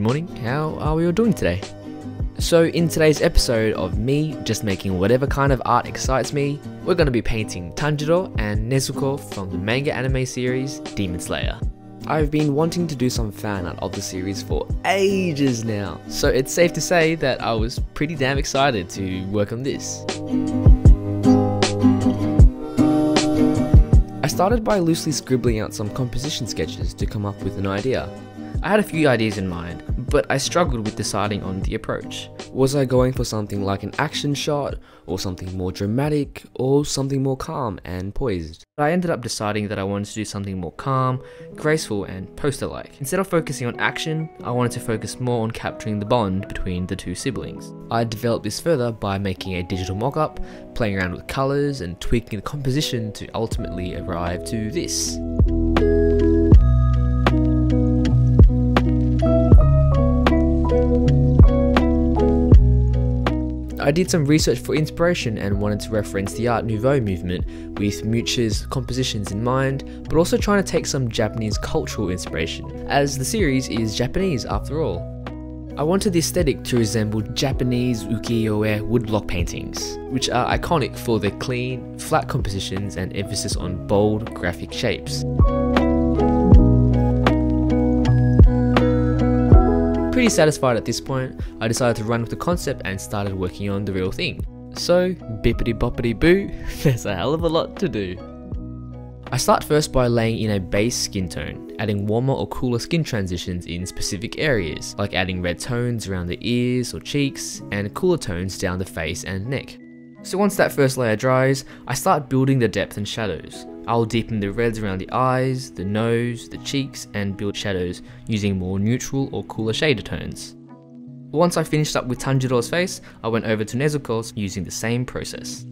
morning, how are we all doing today? So in today's episode of me just making whatever kind of art excites me, we're going to be painting Tanjiro and Nezuko from the manga anime series Demon Slayer. I've been wanting to do some fan art of the series for ages now, so it's safe to say that I was pretty damn excited to work on this. I started by loosely scribbling out some composition sketches to come up with an idea. I had a few ideas in mind, but I struggled with deciding on the approach. Was I going for something like an action shot, or something more dramatic, or something more calm and poised? I ended up deciding that I wanted to do something more calm, graceful and poster-like. Instead of focusing on action, I wanted to focus more on capturing the bond between the two siblings. I developed this further by making a digital mock-up, playing around with colours and tweaking the composition to ultimately arrive to this. I did some research for inspiration and wanted to reference the Art Nouveau movement with Munch's compositions in mind, but also trying to take some Japanese cultural inspiration, as the series is Japanese after all. I wanted the aesthetic to resemble Japanese ukiyo-e woodblock paintings, which are iconic for their clean, flat compositions and emphasis on bold, graphic shapes. Pretty satisfied at this point, I decided to run with the concept and started working on the real thing. So, bippity boppity boo, there's a hell of a lot to do. I start first by laying in a base skin tone, adding warmer or cooler skin transitions in specific areas, like adding red tones around the ears or cheeks, and cooler tones down the face and neck. So once that first layer dries, I start building the depth and shadows. I'll deepen the reds around the eyes, the nose, the cheeks, and build shadows using more neutral or cooler shader tones. Once I finished up with Tanjiro's face, I went over to Nezuko's using the same process.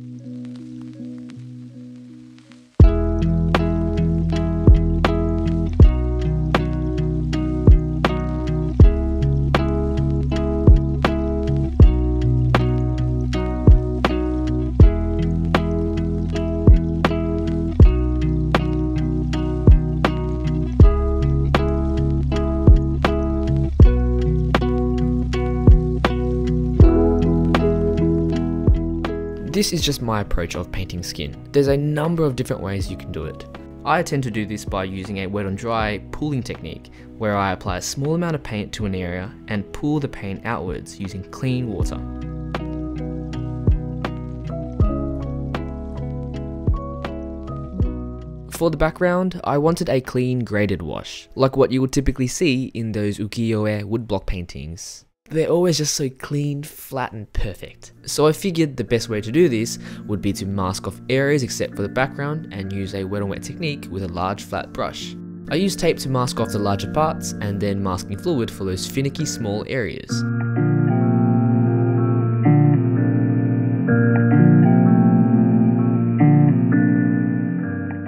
This is just my approach of painting skin. There's a number of different ways you can do it. I tend to do this by using a wet on dry pooling technique, where I apply a small amount of paint to an area and pull the paint outwards using clean water. For the background, I wanted a clean graded wash, like what you would typically see in those ukiyo-e woodblock paintings. They're always just so clean, flat and perfect. So I figured the best way to do this would be to mask off areas except for the background and use a wet on wet technique with a large flat brush. I used tape to mask off the larger parts and then masking fluid for those finicky small areas.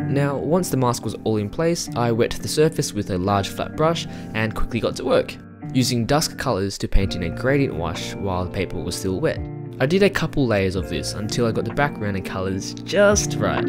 Now, once the mask was all in place, I wet the surface with a large flat brush and quickly got to work, using dusk colours to paint in a gradient wash while the paper was still wet. I did a couple layers of this until I got the background and colours just right.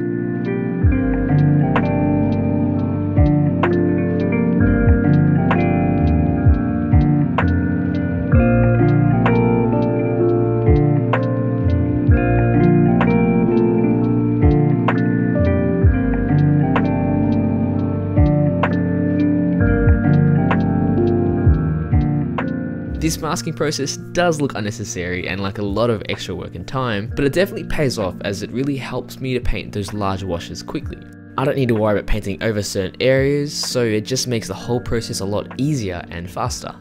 This masking process does look unnecessary and like a lot of extra work and time, but it definitely pays off as it really helps me to paint those large washes quickly. I don't need to worry about painting over certain areas, so it just makes the whole process a lot easier and faster.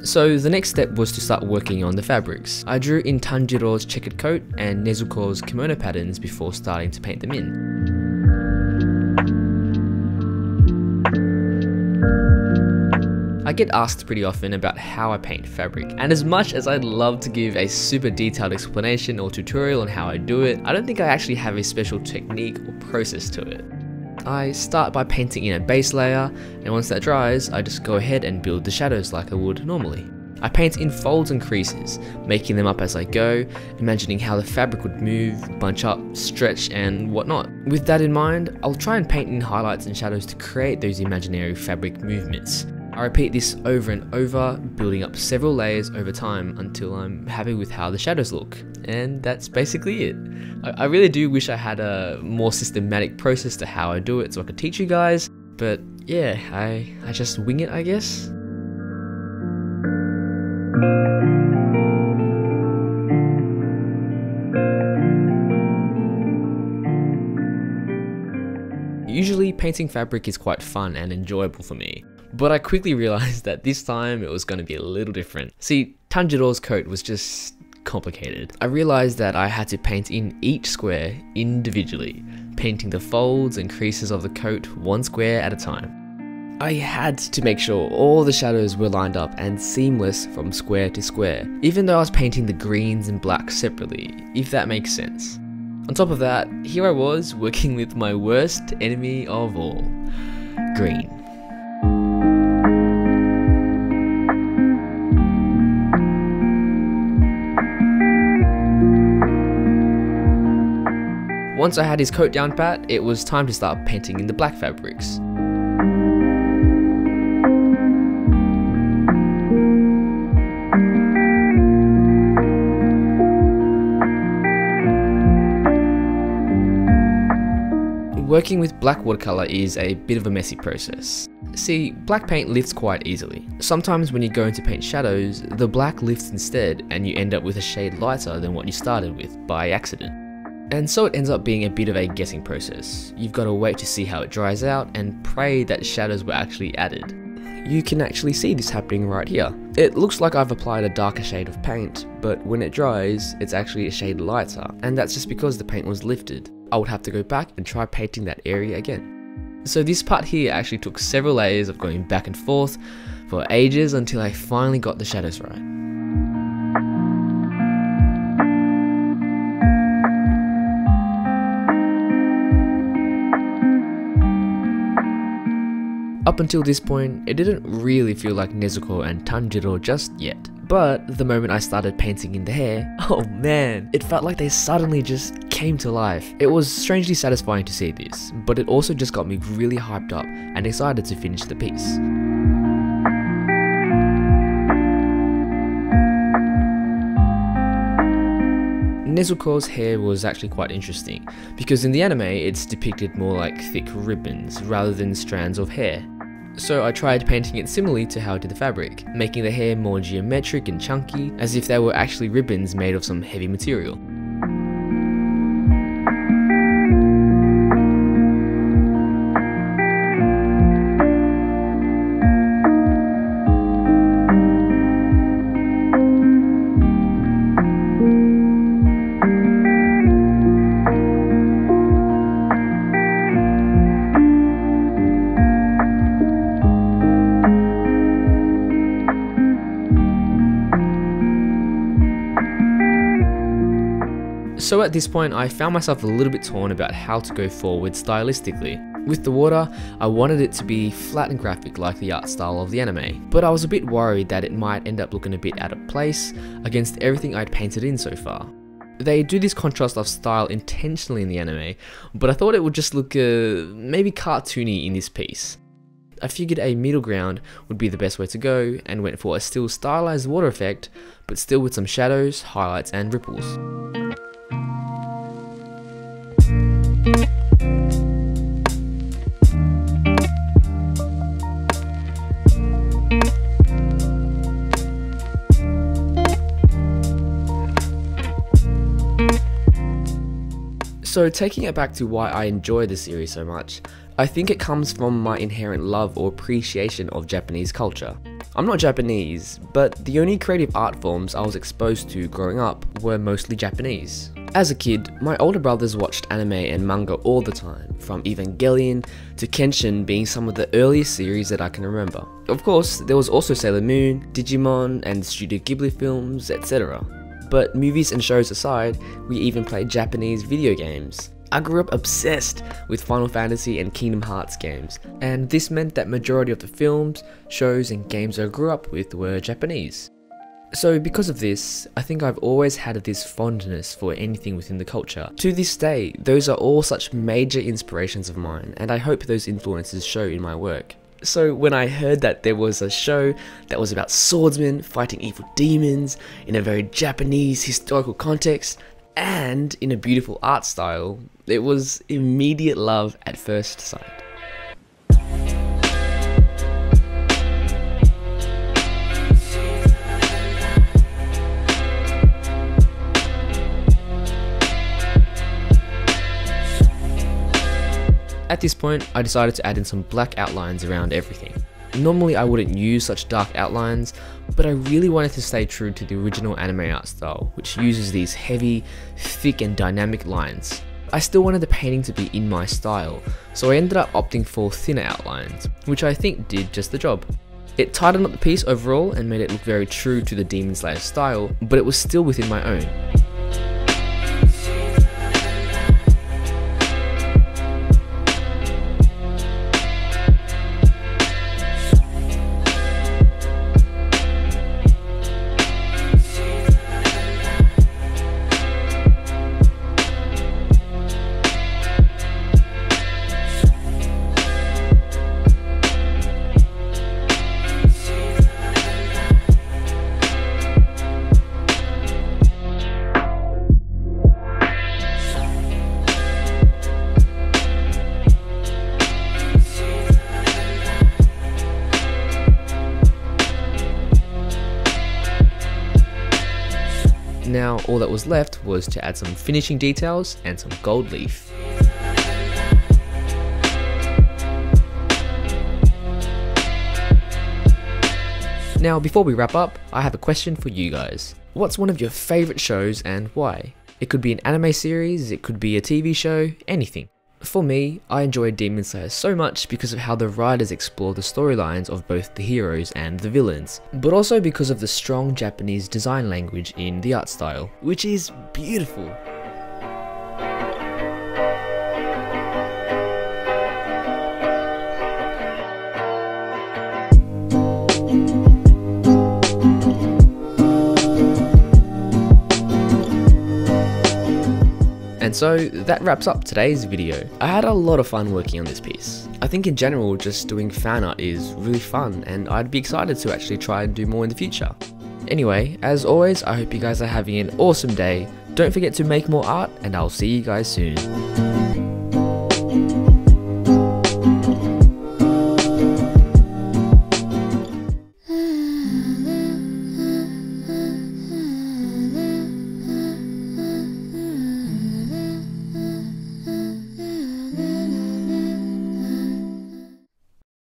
So the next step was to start working on the fabrics. I drew in Tanjiro's checkered coat and Nezuko's kimono patterns before starting to paint them in. I get asked pretty often about how I paint fabric, and as much as I'd love to give a super detailed explanation or tutorial on how I do it, I don't think I actually have a special technique or process to it. I start by painting in a base layer, and once that dries, I just go ahead and build the shadows like I would normally. I paint in folds and creases, making them up as I go, imagining how the fabric would move, bunch up, stretch and whatnot. With that in mind, I'll try and paint in highlights and shadows to create those imaginary fabric movements. I repeat this over and over, building up several layers over time until I'm happy with how the shadows look. And that's basically it. I really do wish I had a more systematic process to how I do it so I could teach you guys, but yeah, I just wing it, I guess. Usually painting fabric is quite fun and enjoyable for me, but I quickly realized that this time it was going to be a little different. See, Tanjiro's coat was just complicated. I realized that I had to paint in each square individually, painting the folds and creases of the coat one square at a time. I had to make sure all the shadows were lined up and seamless from square to square, even though I was painting the greens and blacks separately, if that makes sense. On top of that, here I was working with my worst enemy of all, green. Once I had his coat down pat, it was time to start painting in the black fabrics. Working with black watercolor is a bit of a messy process. See, black paint lifts quite easily. Sometimes when you're going to paint shadows, the black lifts instead and you end up with a shade lighter than what you started with by accident. And so it ends up being a bit of a guessing process. You've got to wait to see how it dries out and pray that shadows were actually added. You can actually see this happening right here. It looks like I've applied a darker shade of paint, but when it dries, it's actually a shade lighter, and that's just because the paint was lifted. I would have to go back and try painting that area again. So this part here actually took several layers of going back and forth for ages until I finally got the shadows right. Up until this point, it didn't really feel like Nezuko and Tanjiro just yet. But the moment I started painting in the hair, oh man, it felt like they suddenly just came to life. It was strangely satisfying to see this, but it also just got me really hyped up and excited to finish the piece. Nezuko's hair was actually quite interesting, because in the anime it's depicted more like thick ribbons rather than strands of hair. So I tried painting it similarly to how I did the fabric, making the hair more geometric and chunky, as if they were actually ribbons made of some heavy material. So at this point, I found myself a little bit torn about how to go forward stylistically. With the water, I wanted it to be flat and graphic like the art style of the anime, but I was a bit worried that it might end up looking a bit out of place against everything I'd painted in so far. They do this contrast of style intentionally in the anime, but I thought it would just look maybe cartoony in this piece. I figured a middle ground would be the best way to go and went for a still stylized water effect, but still with some shadows, highlights and ripples. So taking it back to why I enjoy this series so much, I think it comes from my inherent love or appreciation of Japanese culture. I'm not Japanese, but the only creative art forms I was exposed to growing up were mostly Japanese. As a kid, my older brothers watched anime and manga all the time, from Evangelion to Kenshin being some of the earliest series that I can remember. Of course, there was also Sailor Moon, Digimon, and Studio Ghibli films, etc. But movies and shows aside, we even played Japanese video games. I grew up obsessed with Final Fantasy and Kingdom Hearts games, and this meant that majority of the films, shows and games I grew up with were Japanese. So because of this, I think I've always had this fondness for anything within the culture. To this day, those are all such major inspirations of mine, and I hope those influences show in my work. So when I heard that there was a show that was about swordsmen fighting evil demons in a very Japanese historical context and in a beautiful art style, it was immediate love at first sight. At this point, I decided to add in some black outlines around everything. Normally I wouldn't use such dark outlines, but I really wanted to stay true to the original anime art style, which uses these heavy, thick and dynamic lines. I still wanted the painting to be in my style, so I ended up opting for thinner outlines, which I think did just the job. It tightened up the piece overall and made it look very true to the Demon Slayer style, but it was still within my own. Now all that was left was to add some finishing details and some gold leaf. Now before we wrap up, I have a question for you guys. What's one of your favourite shows and why? It could be an anime series, it could be a TV show, anything. For me, I enjoy Demon Slayer so much because of how the writers explore the storylines of both the heroes and the villains, but also because of the strong Japanese design language in the art style, which is beautiful. And so that wraps up today's video. I had a lot of fun working on this piece. I think in general just doing fan art is really fun and I'd be excited to actually try and do more in the future. Anyway, as always, I hope you guys are having an awesome day. Don't forget to make more art and I'll see you guys soon.